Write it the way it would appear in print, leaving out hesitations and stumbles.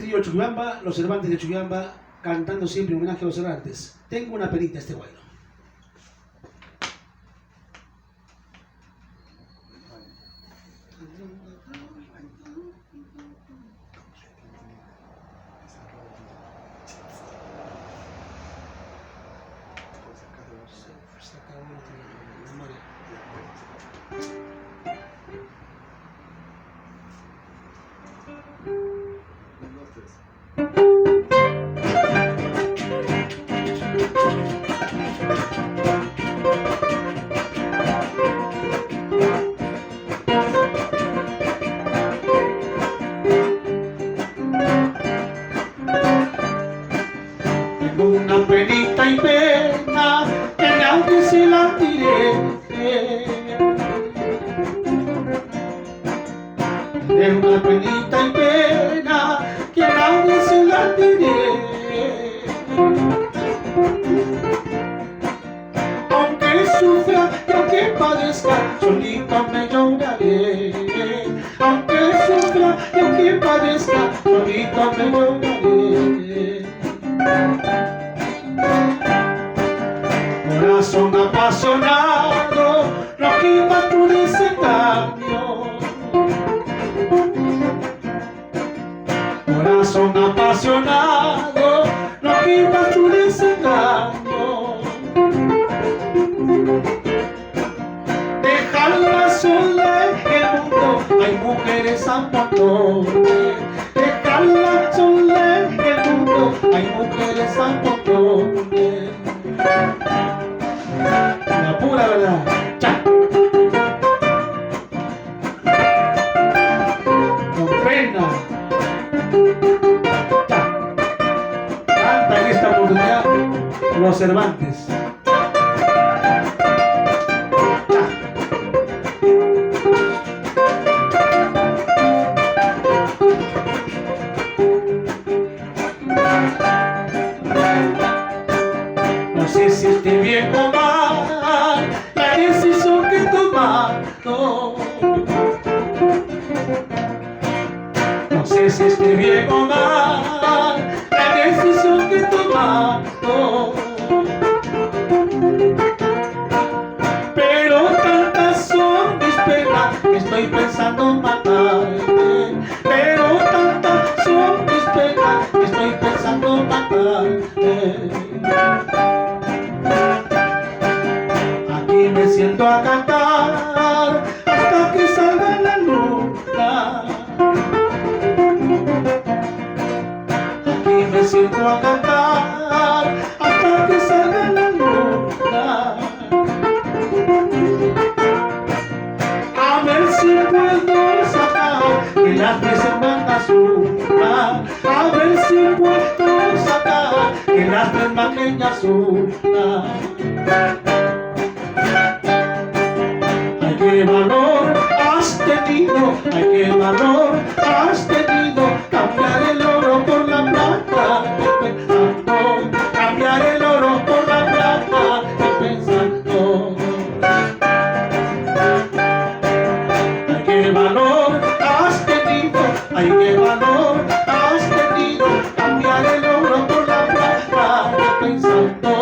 trío Chuquibamba, los Cervantes de Chuquibamba, cantando siempre homenaje a los Cervantes. Tengo una penita este bailo. Tengo una penita y pena que aunque se la tiré. Tengo una penita y pena que aunque se la tiré. Aunque sufra y aunque padezca, solito me lloraré. Aunque sufra y aunque padezca, solito me lloraré. Corazón apasionado, no quita tu desengaño. Corazón apasionado, no quita tu desengaño. Dejarla sola en el mundo, hay mujeres a montones. Dejarla sola en el mundo, hay mujeres a montones. La pura verdad. ¡Cha! Con pena. ¡Cha! Canta en esta oportunidad los Cervantes. No sé si esté bien o mal la decisión que he tomado. No sé si esté bien o mal la decisión que he tomado. Pero tantas son mis penas que estoy pensando matarme. Pero tantas son mis penas que estoy pensando matarme. Aquí me siento a cantar hasta que salga la luna. Aquí me siento a cantar hasta que salga la luna. A ver si puedo sacar que las veces van a sudar. A ver si puedo sacar que las veces van a sudar. Ay, qué valor has tenido, ay, qué valor has tenido. Cambiar el oro por la plata, pensando. Cambiar el oro por la plata, pensando. Ay, qué valor has tenido, ay, qué valor has tenido. Cambiar el oro por la plata, pensando.